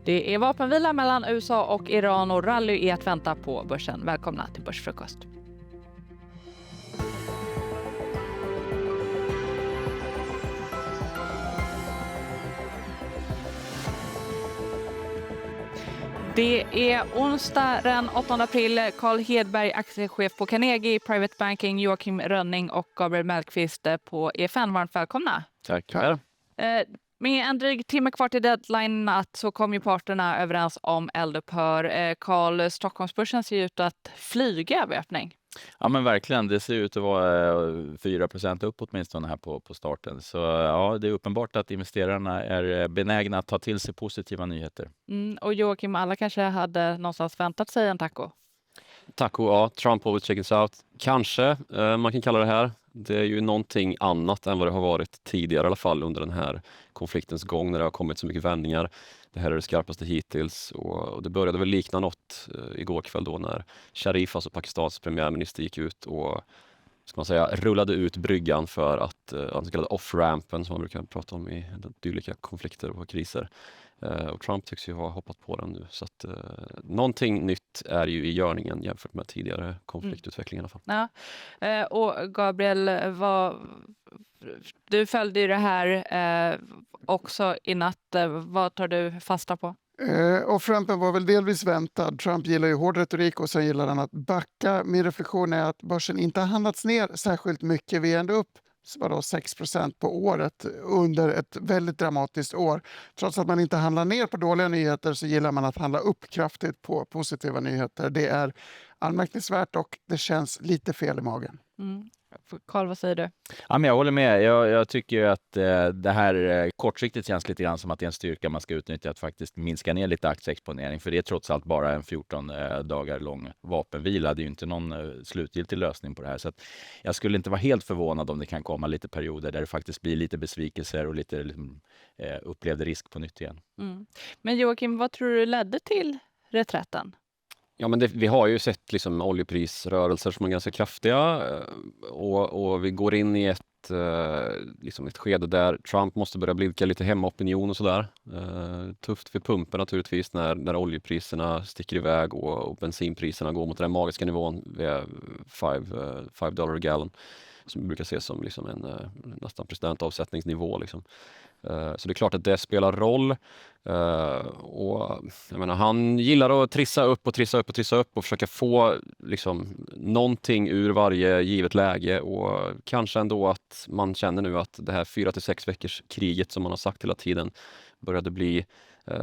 Det är vapenvila mellan USA och Iran och rally är att vänta på börsen. Välkomna till Börsfrukost. Det är onsdag den 8 april. Carl Hedberg, aktiechef på Carnegie Private Banking, Joakim Rönning och Gabriel Mellqvist på EFN. Varmt välkomna. Tack. Med en dryg timme kvar till deadline så kom ju parterna överens om eldupphör. Carl, Stockholmsbörsen ser ut att flyga vid öppning. Ja men verkligen, det ser ut att vara 4% upp åtminstone här på starten. Så ja, det är uppenbart att investerarna är benägna att ta till sig positiva nyheter. Och Joakim, alla kanske hade någonstans väntat sig en taco. Taco, ja. Trump always chickens out. Kanske man kan kalla det här. Det är ju någonting annat än vad det har varit tidigare i alla fall under den här konfliktens gång när det har kommit så mycket vändningar. Det här är det skarpaste hittills och det började väl likna något igår kväll då när Sharif, alltså Pakistans premiärminister, gick ut och ska man säga, rullade ut bryggan för att den så kallade off-rampen som man brukar prata om i dylika konflikter och kriser. Och Trump tycks ju ha hoppat på den nu. Så att någonting nytt är ju i görningen jämfört med tidigare konfliktutveckling i alla fall. Ja. Och Gabriel, du följde ju det här också i natt. Vad tar du fasta på? Off-rampen var väl delvis väntad. Trump gillar ju hård retorik och sen gillar han att backa. Min reflektion är att börsen inte har handlats ner särskilt mycket. Vi är ändå upp 6% på året under ett väldigt dramatiskt år. Trots att man inte handlar ner på dåliga nyheter så gillar man att handla upp kraftigt på positiva nyheter. Det är anmärkningsvärt och det känns lite fel i magen. Carl, vad säger du? Ja, men jag håller med. Jag tycker ju att det här kortsiktigt känns lite grann som att det är en styrka man ska utnyttja att faktiskt minska ner lite aktieexponering. För det är trots allt bara en 14 dagar lång vapenvila. Det är ju inte någon slutgiltig lösning på det här. Så att jag skulle inte vara helt förvånad om det kan komma lite perioder där det faktiskt blir lite besvikelser och lite upplevd risk på nytt igen. Men Joakim, vad tror du ledde till reträtten? Ja, men vi har ju sett liksom oljeprisrörelser som är ganska kraftiga och vi går in i ett skede där Trump måste börja blidka lite hemmaopinion och sådär. Tufft för pumpen naturligtvis när oljepriserna sticker iväg och bensinpriserna går mot den magiska nivån vid $5 a gallon som vi brukar se som liksom en nästan presidentavsättningsnivå liksom. Så det är klart att det spelar roll. Och jag menar, han gillar att trissa upp och försöka få liksom någonting ur varje givet läge och kanske ändå att man känner nu att det här 4-6 veckors kriget som man har sagt hela tiden började bli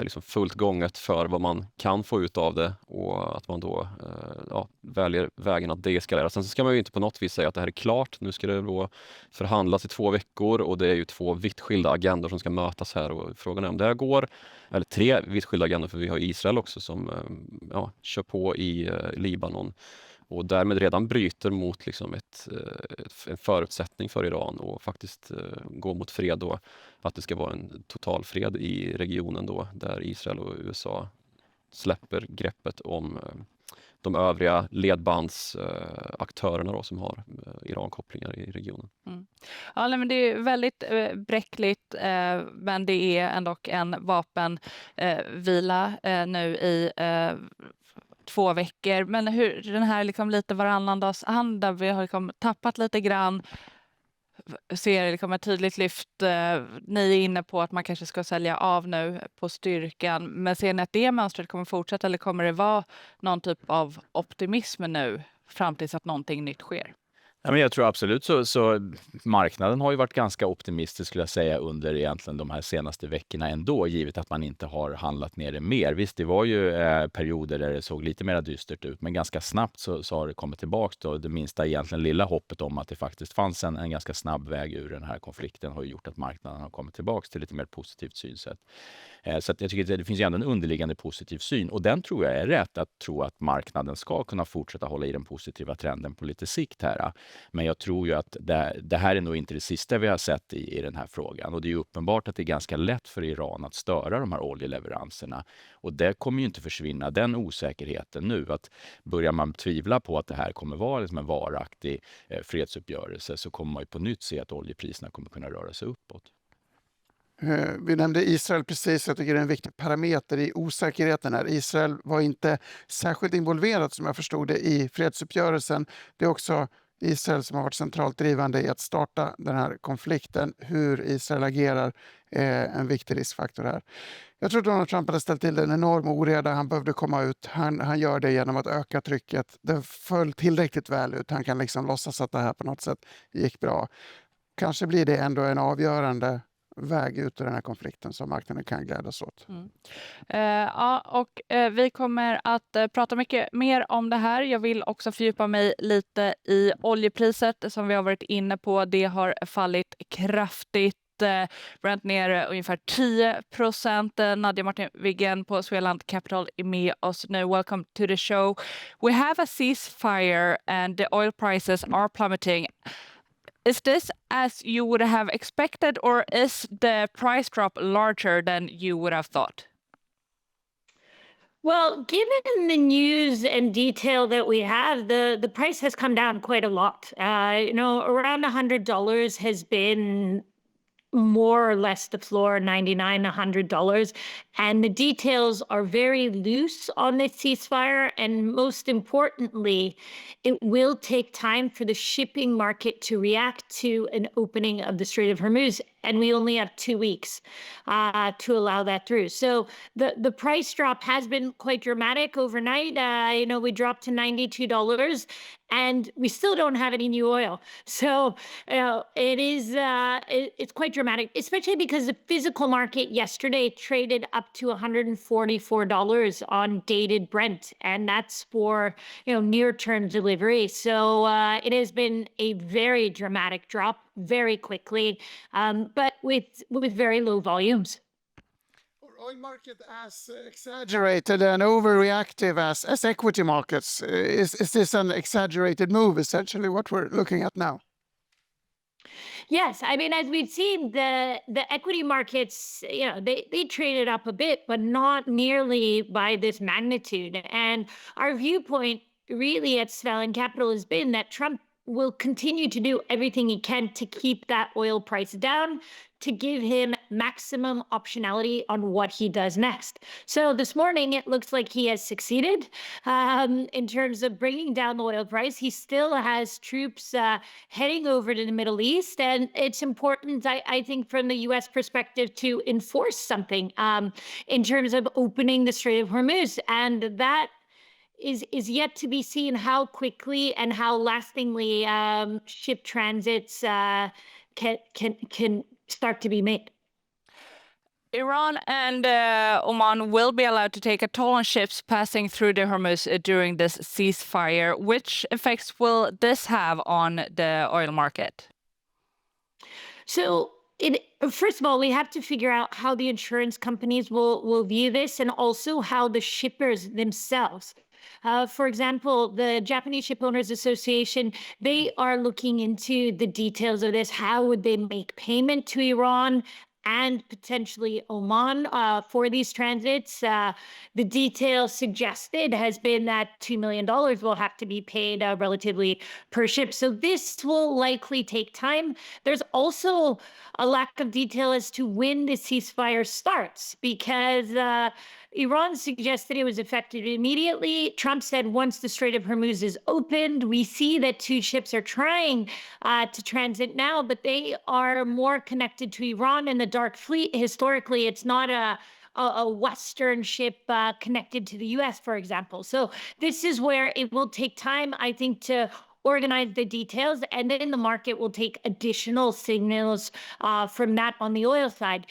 liksom fullt gånget för vad man kan få ut av det och att man då väljer vägen att deeskalera. Sen så ska man ju inte på något vis säga att det här är klart. Nu ska det då förhandlas i 2 veckor och det är ju 2 vitt skilda agendor som ska mötas här och frågan är om det här går, eller 3 vitt skilda agendor för vi har Israel också som kör på i Libanon och därmed redan bryter mot liksom en förutsättning för Iran och faktiskt gå mot fred då, att det ska vara en total fred i regionen då, där Israel och USA släpper greppet om de övriga ledbandsaktörerna då, som har Iran-kopplingar i regionen. Ja, men det är väldigt bräckligt, men det är ändå en vapenvila nu i 2 veckor. Men hur den här liksom lite varannandags hand där vi har liksom tappat lite grann, ser liksom ett tydligt lyft. Ni är inne på att man kanske ska sälja av nu på styrkan, men ser ni att det mönstret kommer fortsätta eller kommer det vara någon typ av optimism nu fram tills att någonting nytt sker? Ja, men jag tror absolut så marknaden har ju varit ganska optimistisk skulle jag säga under egentligen de här senaste veckorna ändå, givet att man inte har handlat ner det mer. Visst, det var ju perioder där det såg lite mer dystert ut, men ganska snabbt så har det kommit tillbaka då. Det minsta egentligen lilla hoppet om att det faktiskt fanns en ganska snabb väg ur den här konflikten har ju gjort att marknaden har kommit tillbaka till lite mer positivt synsätt. Så att jag tycker att det finns ju ändå en underliggande positiv syn och den tror jag är rätt, att tro att marknaden ska kunna fortsätta hålla i den positiva trenden på lite sikt här. Men jag tror ju att det här är nog inte det sista vi har sett i den här frågan och det är ju uppenbart att det är ganska lätt för Iran att störa de här oljeleveranserna och det kommer ju inte försvinna, den osäkerheten nu, att börjar man tvivla på att det här kommer vara liksom en varaktig fredsuppgörelse så kommer man ju på nytt se att oljepriserna kommer kunna röra sig uppåt. Vi nämnde Israel precis. Jag tycker det är en viktig parameter i osäkerheten här. Israel var inte särskilt involverat, som jag förstod det, i fredsuppgörelsen. Det är också Israel som har varit centralt drivande i att starta den här konflikten. Hur Israel agerar är en viktig riskfaktor här. Jag tror att Donald Trump hade ställt till en enorm oreda. Han behövde komma ut. Han gör det genom att öka trycket. Det föll tillräckligt väl ut. Han kan liksom låtsas att det här på något sätt gick bra. Kanske blir det ändå en avgörande väg ut ur den här konflikten som marknaden kan glädjas åt. Ja, och vi kommer att prata mycket mer om det här. Jag vill också fördjupa mig lite i oljepriset som vi har varit inne på. Det har fallit kraftigt. Brent ner ungefär 10%. Nadia Martin Wiggen på Svealand Capital är med oss nu. Welcome to the show. We have a ceasefire and the oil prices are plummeting. Is this as you would have expected, or is the price drop larger than you would have thought? Well, given the news and detail that we have, the price has come down quite a lot. Around $100 has been more or less the floor, $99, $100. And the details are very loose on this ceasefire. And most importantly, it will take time for the shipping market to react to an opening of the Strait of Hormuz. And we only have 2 weeks to allow that through. So the price drop has been quite dramatic overnight. We dropped to $92 and we still don't have any new oil. So it's quite dramatic, especially because the physical market yesterday traded up to $144 on dated Brent. And that's for, near-term delivery. So it has been a very dramatic drop very quickly, but with very low volumes. Oil market as exaggerated and overreactive as equity markets. Is this an exaggerated move, essentially, what we're looking at now? Yes, I mean, as we've seen, the equity markets, they traded up a bit, but not nearly by this magnitude. And our viewpoint really at Svelland Capital has been that Trump will continue to do everything he can to keep that oil price down, to give him maximum optionality on what he does next. So this morning, it looks like he has succeeded in terms of bringing down the oil price. He still has troops heading over to the Middle East. And it's important, I think, from the U.S. perspective to enforce something in terms of opening the Strait of Hormuz. And that is yet to be seen how quickly and how lastingly ship transits can start to be made. Iran and Oman will be allowed to take a toll on ships passing through the Hormuz during this ceasefire. Which effects will this have on the oil market? So first of all, we have to figure out how the insurance companies will view this, and also how the shippers themselves. For example, the Japanese Ship Owners Association, they are looking into the details of this. How would they make payment to Iran and potentially Oman for these transits? The detail suggested has been that $2 million will have to be paid relatively per ship. So this will likely take time. There's also a lack of detail as to when the ceasefire starts, because Iran suggested it was effective immediately. Trump said once the Strait of Hormuz is opened. We see that 2 ships are trying to transit now, but they are more connected to Iran and the Dark Fleet. Historically, it's not a Western ship connected to the U.S., for example. So this is where it will take time, I think, to organize the details, and then the market will take additional signals from that on the oil side.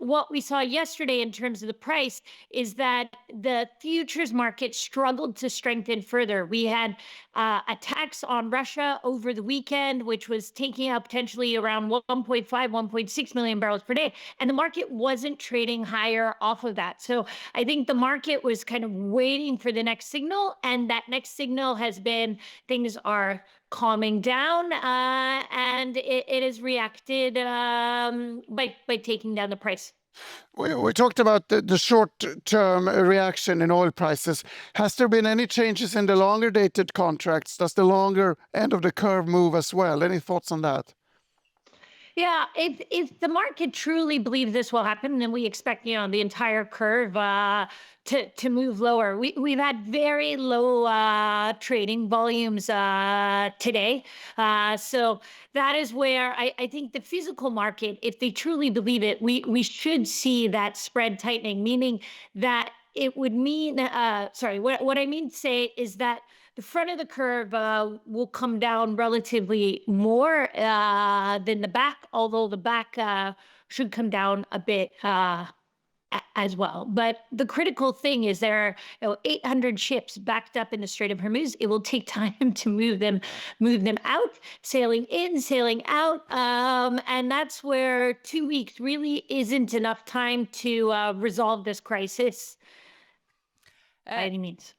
What we saw yesterday in terms of the price is that the futures market struggled to strengthen further. We had attacks on Russia over the weekend, which was taking out potentially around 1.5, 1.6 million barrels per day. And the market wasn't trading higher off of that. So I think the market was kind of waiting for the next signal. And that next signal has been things are calming down, and it has reacted by taking down the price. We talked about the short-term reaction in oil prices. Has there been any changes in the longer-dated contracts? Does the longer end of the curve move as well? Any thoughts on that? Yeah, if the market truly believes this will happen, then we expect the entire curve to move lower. We've had very low trading volumes today, so that is where I think the physical market, if they truly believe it, we should see that spread tightening, meaning that it would mean. Sorry, what I mean to say is that the front of the curve will come down relatively more than the back, although the back should come down a bit as well. But the critical thing is there are 800 ships backed up in the Strait of Hormuz. It will take time to move them out, sailing in, sailing out, and that's where 2 weeks really isn't enough time to resolve this crisis by any means.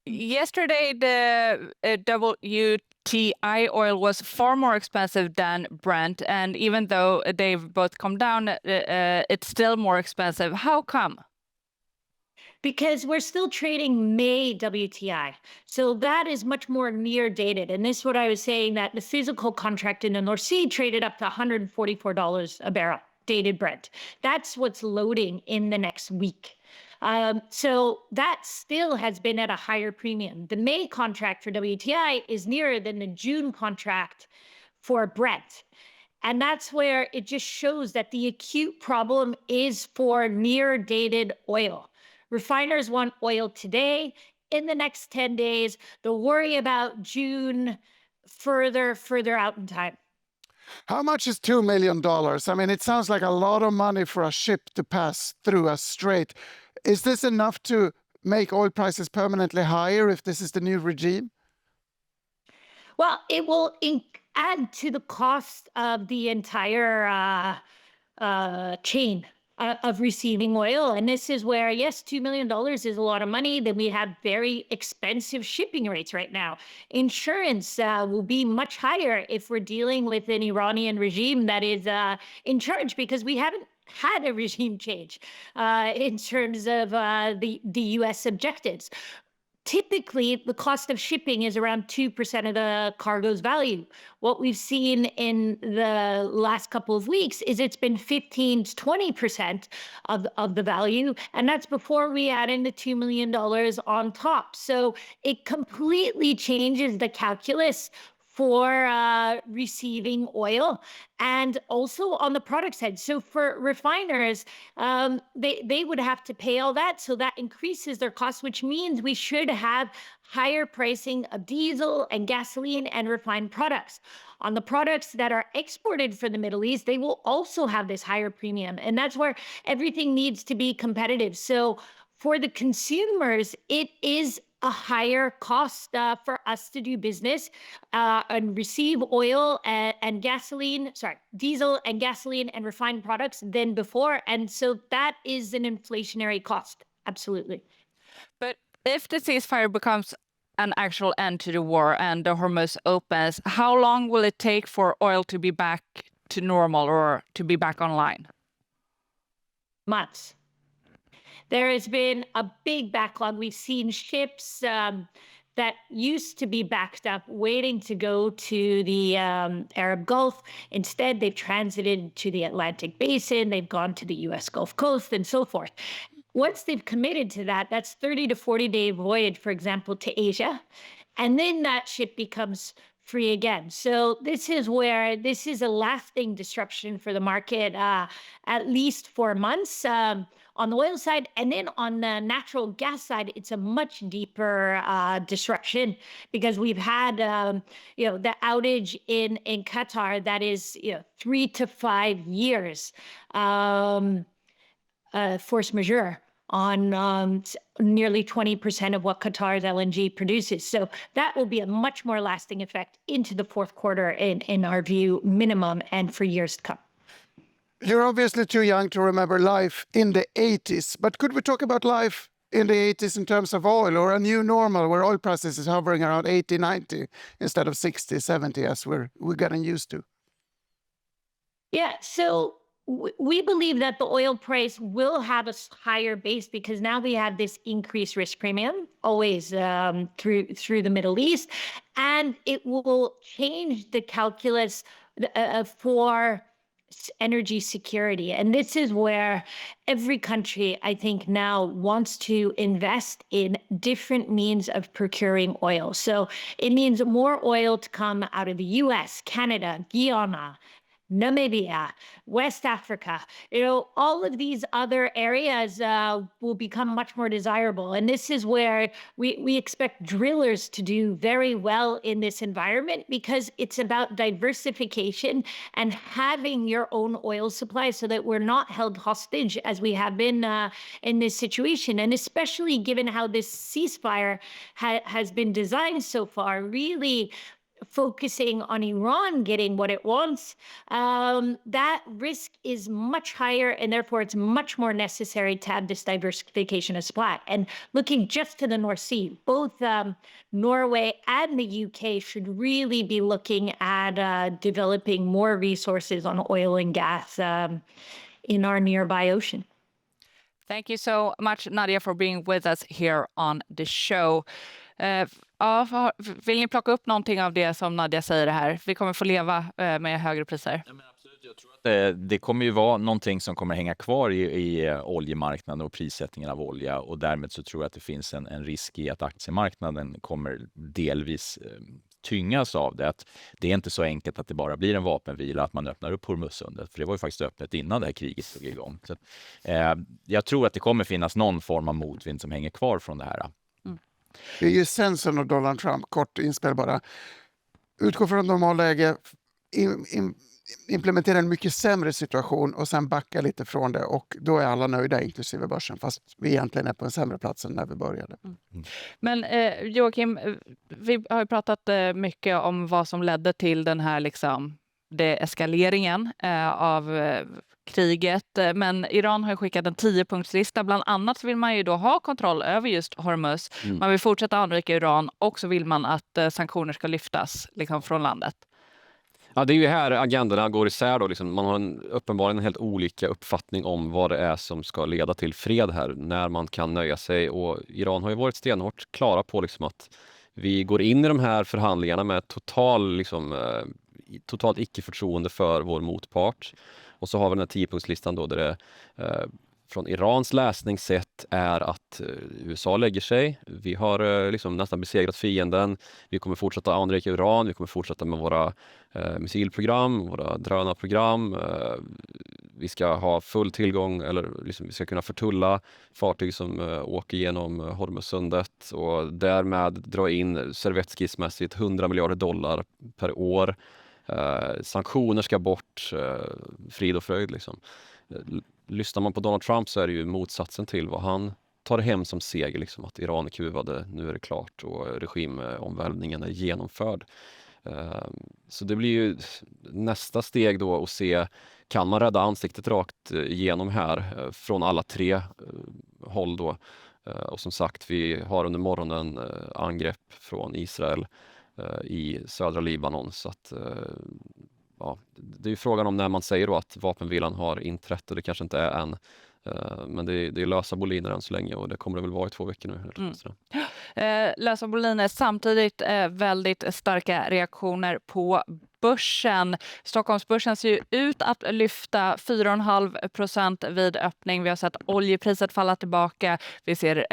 Yesterday, the WTI oil was far more expensive than Brent, and even though they've both come down, it's still more expensive. How come? Because we're still trading May WTI. So that is much more near dated. And this is what I was saying, that the physical contract in the North Sea traded up to $144 a barrel, dated Brent. That's what's loading in the next week. So that still has been at a higher premium. The May contract for WTI is nearer than the June contract for Brent. And that's where it just shows that the acute problem is for near dated oil. Refiners want oil today, in the next 10 days. They'll worry about June further out in time. How much is $2 million? I mean, it sounds like a lot of money for a ship to pass through a strait. Is this enough to make oil prices permanently higher if this is the new regime? Well, it will add to the cost of the entire chain of receiving oil. And this is where, yes, $2 million is a lot of money. Then we have very expensive shipping rates right now. Insurance will be much higher if we're dealing with an Iranian regime that is in charge, because we haven't had a regime change in terms of the U.S. objectives. Typically, the cost of shipping is around 2% of the cargo's value. What we've seen in the last couple of weeks is it's been 15 to 20% of the value, and that's before we add in the $2 million on top. So it completely changes the calculus for receiving oil, and also on the product side. So for refiners, they would have to pay all that. So that increases their costs, which means we should have higher pricing of diesel and gasoline and refined products. On the products that are exported from the Middle East, they will also have this higher premium. And that's where everything needs to be competitive. So for the consumers, it is a higher cost for us to do business and receive oil and diesel and gasoline and refined products than before. And so that is an inflationary cost. Absolutely. But if the ceasefire becomes an actual end to the war and the Hormuz opens, how long will it take for oil to be back to normal or to be back online? Months. There has been a big backlog. We've seen ships that used to be backed up waiting to go to the Arab Gulf. Instead, they've transited to the Atlantic Basin. They've gone to the U.S. Gulf Coast and so forth. Once they've committed to that, that's 30 to 40-day voyage, for example, to Asia. And then that ship becomes free again. So this is a lasting disruption for the market, at least for months on the oil side. And then on the natural gas side, it's a much deeper disruption, because we've had the outage in Qatar that is 3 to 5 years force majeure on nearly 20% of what Qatar's LNG produces. So that will be a much more lasting effect into the fourth quarter, in our view, minimum, and for years to come. You're obviously too young to remember life in the 80s, but could we talk about life in the 80s in terms of oil, or a new normal where oil prices is hovering around 80, 90 instead of 60, 70 as we're getting used to? Yeah, so we believe that the oil price will have a higher base, because now we have this increased risk premium always through the Middle East, and it will change the calculus for energy security. And this is where every country, I think, now wants to invest in different means of procuring oil. So it means more oil to come out of the US, Canada, Guyana, Namibia, West Africa, all of these other areas will become much more desirable. And this is where we expect drillers to do very well in this environment, because it's about diversification and having your own oil supply so that we're not held hostage as we have been in this situation. And especially given how this ceasefire has been designed so far, really focusing on Iran getting what it wants, that risk is much higher, and therefore it's much more necessary to have this diversification of supply. And looking just to the North Sea, both Norway and the UK should really be looking at developing more resources on oil and gas in our nearby ocean. Thank you so much, Nadia, for being with us here on the show. Ja, vill ni plocka upp någonting av det som Nadia säger här? Vi kommer få leva med högre priser. Ja, men absolut. Jag tror att det kommer ju vara någonting som kommer hänga kvar i oljemarknaden och prissättningen av olja, och därmed så tror jag att det finns en risk i att aktiemarknaden kommer delvis tyngas av det. Att det är inte så enkelt att det bara blir en vapenvila, att man öppnar upp Hormuzsundet, för det var ju faktiskt öppet innan det här kriget stod igång. Så jag tror att det kommer finnas någon form av motvind som hänger kvar från det här. Det är ju sensorn av Donald Trump, kort inspel bara. Utgå från normalläge, implementera en mycket sämre situation och sen backa lite från det, och då är alla nöjda, inklusive börsen, fast vi egentligen är på en sämre plats än när vi började. Men Joakim, vi har ju pratat mycket om vad som ledde till den här eskaleringen av kriget, men Iran har ju skickat en 10-punktslista. Bland annat så vill man ju då ha kontroll över just Hormuz. Man vill fortsätta anrika uran, och så vill man att sanktioner ska lyftas från landet. Ja, det är ju här agendorna går isär då. Man har uppenbarligen en helt olika uppfattning om vad det är som ska leda till fred här, när man kan nöja sig. Och Iran har ju varit stenhårt klara på att vi går in i de här förhandlingarna med totalt icke-förtroende för vår motpart. Och så har vi den här 10-punktslistan då, där det från Irans läsning sett är att USA lägger sig. Vi har nästan besegrat fienden. Vi kommer fortsätta anrika uran. Vi kommer fortsätta med våra missilprogram, våra drönarprogram. Vi ska ha full tillgång, eller vi ska kunna förtulla fartyg som åker genom Hormuzsundet, och därmed dra in servettskissmässigt $100 miljarder per år. Sanktioner ska bort, frid och fröjd. Lyssnar man på Donald Trump så är det ju motsatsen till vad han tar hem som seger, att Iran är kuvade, nu är det klart, och regimomvälvningen är genomförd. Så det blir ju nästa steg då att se, kan man rädda ansiktet rakt igenom här från alla tre håll då. Och som sagt, vi har under morgonen angrepp från Israel i södra Libanon, så att det är ju frågan om när man säger då att vapenvilan har inträtt, och det kanske inte är än, men det är lösa boliner än så länge, och det kommer det väl vara i 2 veckor nu. Lösa boliner, samtidigt väldigt starka reaktioner på börsen. Stockholmsbörsen ser ju ut att lyfta 4,5% vid öppning. Vi har sett oljepriset falla tillbaka. Vi ser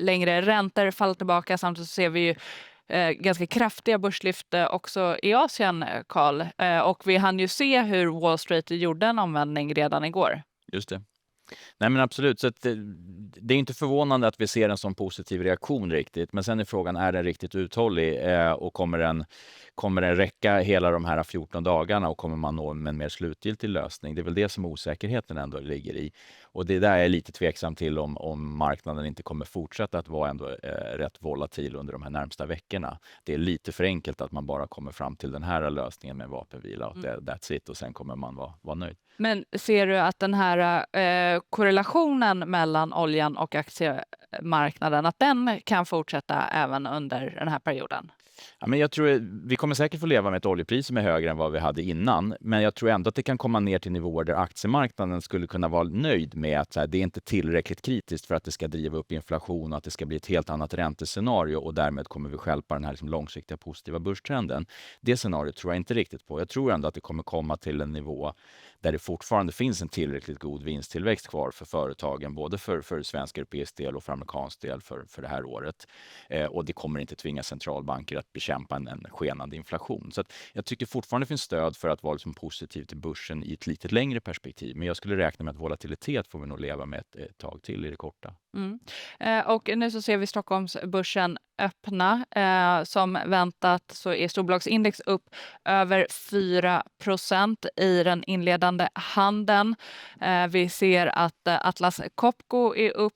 längre räntor falla tillbaka. Samtidigt ser vi ju ganska kraftiga börslyft också i Asien, Carl. Och vi hann ju se hur Wall Street gjorde en omvändning redan igår. Just det. Nej, men absolut. Så att det är inte förvånande att vi ser en sån positiv reaktion riktigt. Men sen är frågan, är den riktigt uthållig? Och kommer den räcka hela de här 14 dagarna, och kommer man nå en mer slutgiltig lösning? Det är väl det som osäkerheten ändå ligger i. Och det där är lite tveksam till om marknaden inte kommer fortsätta att vara ändå rätt volatil under de här närmsta veckorna. Det är lite för enkelt att man bara kommer fram till den här lösningen med vapenvila, och that's it, och sen kommer man vara nöjd. Men ser du att den här korrelationen mellan oljan och aktiemarknaden, att den kan fortsätta även under den här perioden? Ja, men jag tror vi kommer säkert få leva med ett oljepris som är högre än vad vi hade innan. Men jag tror ändå att det kan komma ner till nivåer där aktiemarknaden skulle kunna vara nöjd med att det är inte tillräckligt kritiskt för att det ska driva upp inflation och att det ska bli ett helt annat räntescenario, och därmed kommer vi stjälpa den här långsiktiga positiva börstrenden. Det scenariot tror jag inte riktigt på. Jag tror ändå att det kommer komma till en nivå där det fortfarande finns en tillräckligt god vinsttillväxt kvar för företagen, både för svensk europeisk del och för amerikansk del för det här året. Och det kommer inte tvinga centralbanker att bekämpa en skenande inflation. Så att jag tycker fortfarande finns stöd för att vara liksom positiv till börsen i ett lite längre perspektiv. Men jag skulle räkna med att volatilitet får vi nog leva med ett tag till i det korta. Och nu så ser vi Stockholmsbörsen öppna. Som väntat så är storbolagsindex upp över 4% i den inledande handeln. Vi ser att Atlas Copco är upp,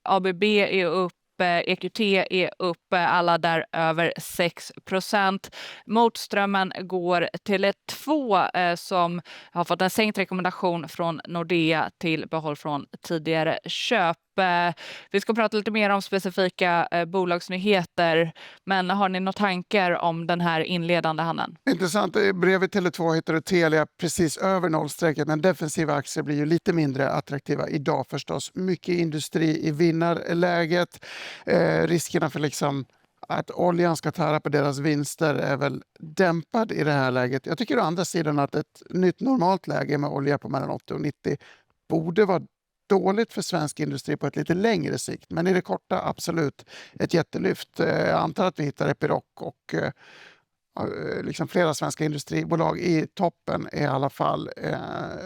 ABB är upp, EQT är upp, alla där över 6%. Motströmmen går till Tele2 som har fått en sänkt rekommendation från Nordea till behåll från tidigare köp. Vi ska prata lite mer om specifika bolagsnyheter, men har ni några tankar om den här inledande handeln? Intressant. Bredvid Tele2 hittar du Telia precis över nollstrecket, men defensiva aktier blir ju lite mindre attraktiva idag förstås. Mycket industri i vinnarläget. Riskerna för att oljan ska tära på deras vinster är väl dämpad i det här läget. Jag tycker å andra sidan att ett nytt normalt läge med olja på mellan 80 och 90 borde vara dåligt för svensk industri på ett lite längre sikt. Men i det korta absolut ett jättelyft. Jag antar att vi hittar Epiroc och flera svenska industribolag i toppen i alla fall.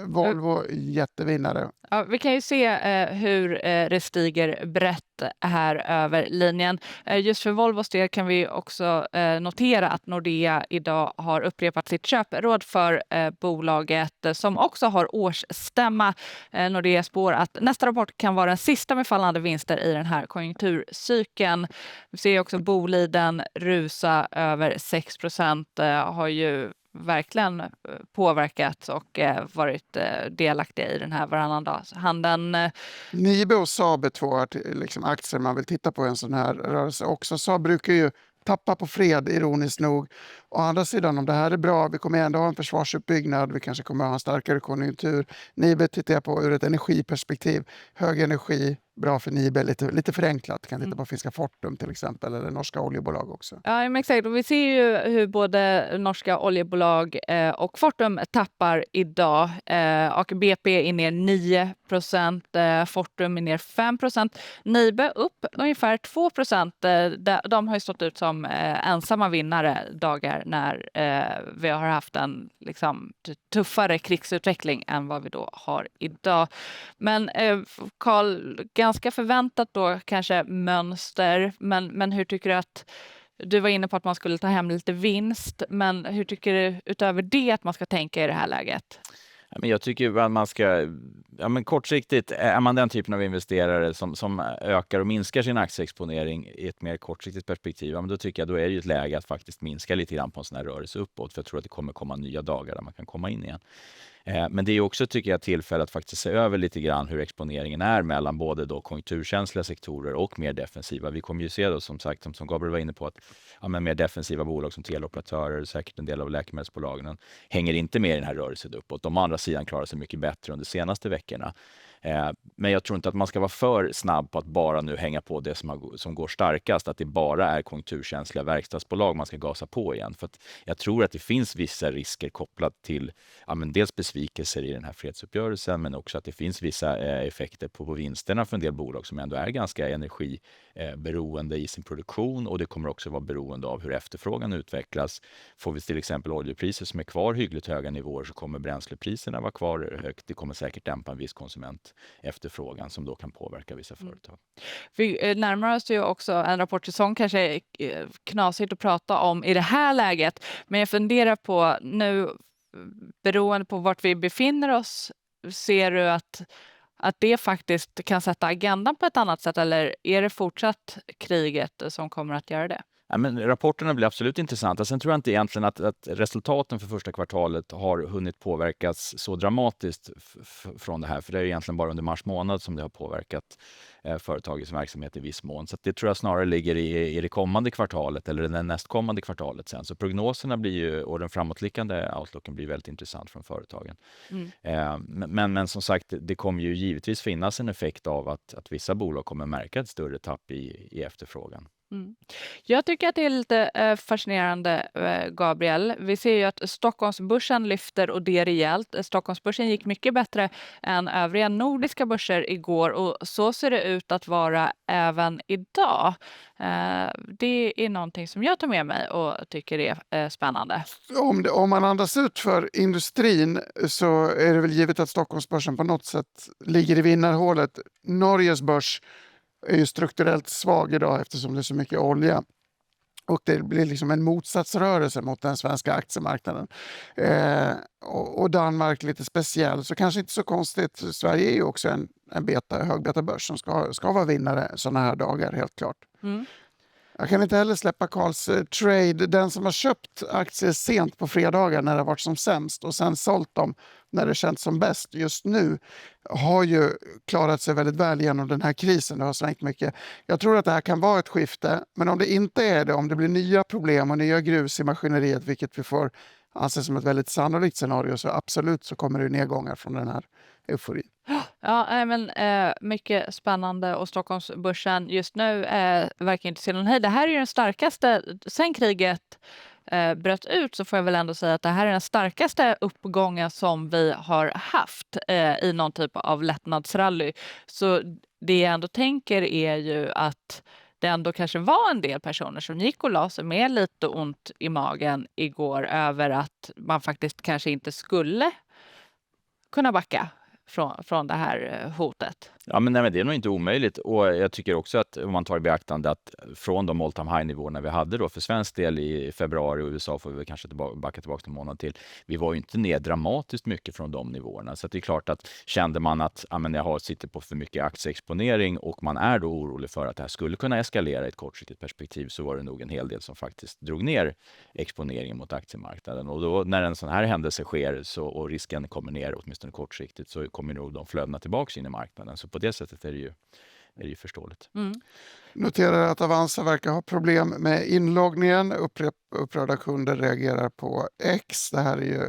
Volvo jättevinnare. Ja, vi kan ju se hur det stiger brett här över linjen. Just för Volvos del kan vi också notera att Nordea idag har upprepat sitt köpråd för bolaget som också har årsstämma. Nordea spår att nästa rapport kan vara den sista med fallande vinster i den här konjunkturcykeln. Vi ser också Boliden rusa över 6%, har ju verkligen påverkat och varit delaktiga i den här varannandagshandeln. Nibe och Saab är två aktier man vill titta på i en sån här rörelse också. Saab brukar ju tappa på fred, ironiskt nog. Å andra sidan, om det här är bra, vi kommer ändå ha en försvarsuppbyggnad, vi kanske kommer ha en starkare konjunktur. Nibe tittar jag på ur ett energiperspektiv. Hög energi, bra för Nibe, lite förenklat. Kan titta på finska Fortum till exempel, eller norska oljebolag också. Ja, men exakt. Och vi ser ju hur både norska oljebolag och Fortum tappar idag. Aker BP är ner 9%, Fortum är ner 5%. Nibe upp ungefär 2%. De har ju stått ut som ensamma vinnare dagar när vi har haft en tuffare krigsutveckling än vad vi då har idag. Men Carl, ganska förväntat då kanske mönster, men hur tycker du att, du var inne på att man skulle ta hem lite vinst, men hur tycker du utöver det att man ska tänka i det här läget? Men jag tycker att man ska, kortsiktigt, är man den typen av investerare som ökar och minskar sin aktieexponering i ett mer kortsiktigt perspektiv, men då tycker jag då är det ju ett läge att faktiskt minska lite grann på en sån här rörelse uppåt, för jag tror att det kommer komma nya dagar där man kan komma in igen. Men det är också, tycker jag, tillfälle att faktiskt se över lite grann hur exponeringen är mellan både då konjunkturkänsliga sektorer och mer defensiva. Vi kommer ju se då, som sagt, som Gabriel var inne på, att mer defensiva bolag som teleoperatörer, säkert en del av läkemedelsbolagen, hänger inte med i den här rörelsen uppåt. De andra sidan klarar sig mycket bättre under de senaste veckorna. Men jag tror inte att man ska vara för snabb på att bara nu hänga på det som går starkast, att det bara är konjunkturkänsliga verkstadsbolag man ska gasa på igen. För att jag tror att det finns vissa risker kopplat till dels besvikelser i den här fredsuppgörelsen, men också att det finns vissa effekter på vinsterna för en del bolag som ändå är ganska energiberoende i sin produktion, och det kommer också vara beroende av hur efterfrågan utvecklas. Får vi till exempel oljepriser som är kvar hyggligt höga nivåer, så kommer bränslepriserna vara kvar högt. Det kommer säkert dämpa en viss efterfrågan som då kan påverka vissa företag. Vi närmar oss ju också en rapportsäsong, kanske är knasigt att prata om i det här läget, men jag funderar på nu, beroende på vart vi befinner oss, ser du att det faktiskt kan sätta agendan på ett annat sätt, eller är det fortsatt kriget som kommer att göra det? Ja, men rapporterna blir absolut intressanta. Sen tror jag inte egentligen att resultaten för första kvartalet har hunnit påverkas så dramatiskt från det här. För det är egentligen bara under mars månad som det har påverkat företagets verksamhet i viss mån. Så att det tror jag snarare ligger i det kommande kvartalet eller det nästkommande kvartalet sen. Så prognoserna blir ju, och den framåtliggande outlooken blir väldigt intressant från företagen. Men som sagt, det kommer ju givetvis finnas en effekt av att vissa bolag kommer märka ett större tapp i efterfrågan. Mm. Jag tycker att det är lite fascinerande, Gabriel. Vi ser ju att Stockholmsbörsen lyfter och det är rejält. Stockholmsbörsen gick mycket bättre än övriga nordiska börser igår och så ser det ut att vara även idag. Det är någonting som jag tar med mig och tycker är spännande. Om man andas ut för industrin så är det väl givet att Stockholmsbörsen på något sätt ligger i vinnarhålet. Norges börs är ju strukturellt svag idag eftersom det är så mycket olja. Och det blir liksom en motsatsrörelse mot den svenska aktiemarknaden. Och Danmark lite speciell, så kanske inte så konstigt. Sverige är ju också en högbetabörs som ska vara vinnare sådana här dagar, helt klart. Mm. Jag kan inte heller släppa Karls trade. Den som har köpt aktier sent på fredagar när det har varit som sämst och sen sålt dem när det känns som bäst just nu har ju klarat sig väldigt väl genom den här krisen. Det har svängt mycket. Jag tror att det här kan vara ett skifte, men om det inte är det, om det blir nya problem och nya grus i maskineriet, vilket vi får anse som ett väldigt sannolikt scenario, så absolut så kommer det nedgångar från den här euforin. Ja, men mycket spännande och Stockholmsbörsen just nu verkar inte se någon höjd. Det här är ju den starkaste sen kriget bröt ut, så får jag väl ändå säga att det här är den starkaste uppgången som vi har haft i någon typ av lättnadsrally. Så det jag ändå tänker är ju att det ändå kanske var en del personer som gick och la sig med lite ont i magen igår över att man faktiskt kanske inte skulle kunna backa från det här hotet. Ja, men det är nog inte omöjligt, och jag tycker också att om man tar i beaktande att från de all time high-nivåerna vi hade då för svensk del i februari, och USA får vi kanske backa tillbaka en månad till, vi var ju inte ner dramatiskt mycket från de nivåerna, så att det är klart att kände man att jag sitter på för mycket aktieexponering och man är då orolig för att det här skulle kunna eskalera i ett kortsiktigt perspektiv, så var det nog en hel del som faktiskt drog ner exponeringen mot aktiemarknaden, och då när en sån här händelse sker och risken kommer ner åtminstone kortsiktigt, så kommer nog de flödena tillbaka in i marknaden, så på det sättet är det ju förståeligt. Mm. Noterar att Avanza verkar ha problem med inloggningen. Upprörda kunder reagerar på X. Det här är ju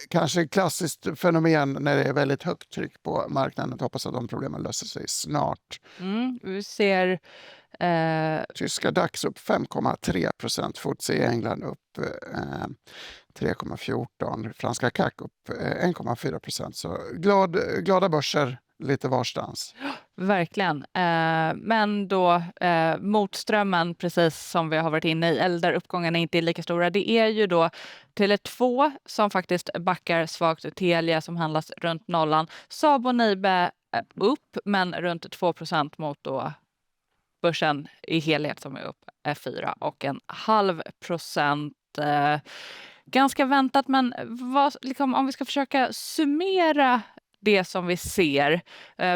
kanske ett klassiskt fenomen när det är väldigt högt tryck på marknaden. Jag hoppas att de problemen löser sig snart. Vi ser Tyska DAX upp 5,3%. FTSE i England upp 3,14%. Franska CAC upp 1,4%. Så glada börser lite varstans. verkligen. Men då motströmmen, precis som vi har varit inne i, eller där uppgångarna inte är lika stora, det är ju då Tele2 som faktiskt backar svagt, Telia som handlas runt nollan, Saab och Nibe upp, men runt 2% mot då börsen i helhet som är upp 4,5%. Ganska väntat, men om vi ska försöka summera det som vi ser,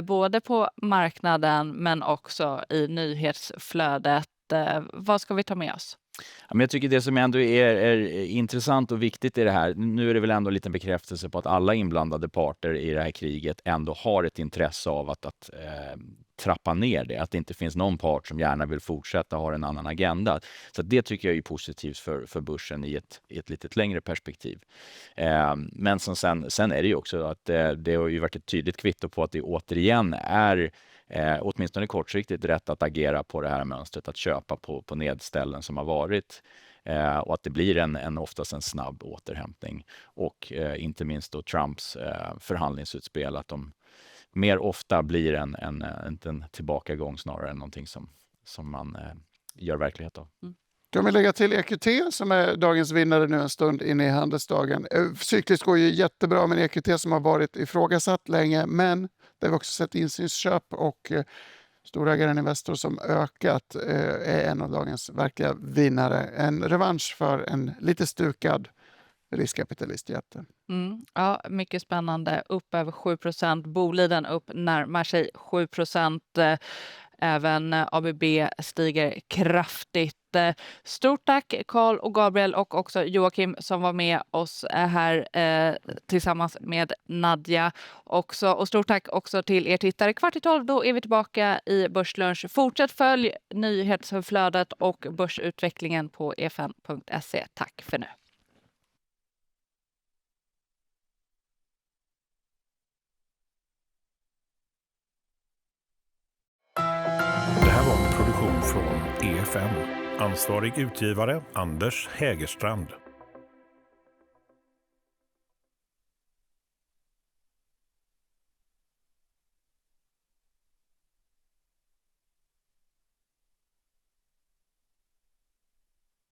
både på marknaden men också i nyhetsflödet, vad ska vi ta med oss? Ja, men jag tycker det som ändå är intressant och viktigt i det här, nu är det väl ändå en liten bekräftelse på att alla inblandade parter i det här kriget ändå har ett intresse av att trappa ner det. Att det inte finns någon part som gärna vill fortsätta ha en annan agenda. Så det tycker jag är positivt för börsen i ett lite längre perspektiv. Men sen är det ju också att det har ju varit ett tydligt kvitto på att det återigen är åtminstone kortsiktigt rätt att agera på det här mönstret, att köpa på nedställen som har varit, och att det blir oftast en snabb återhämtning, och inte minst då Trumps förhandlingsutspel, att de mer ofta blir en tillbakagång snarare än någonting som man gör verklighet av. Kan vi lägga till EQT som är dagens vinnare nu en stund in i handelsdagen. Cykliskt går ju jättebra, men EQT som har varit ifrågasatt länge, men där vi också sett insynsköp och storägaren Investor som ökat, är en av dagens verkliga vinnare. En revansch för en lite stukad riskkapitalistjätte. Ja, mycket spännande. Upp över 7%. Boliden upp närmar sig 7%. Även ABB stiger kraftigt. Stort tack Carl och Gabriel och också Joakim som var med oss här tillsammans med Nadja också. Och stort tack också till er tittare. 11:15, då är vi tillbaka i Börslunch. Fortsätt följ nyhetsflödet och börsutvecklingen på efn.se. Tack för nu. Det här var en produktion produktion från EFN. Ansvarig utgivare Anders Hägerstrand.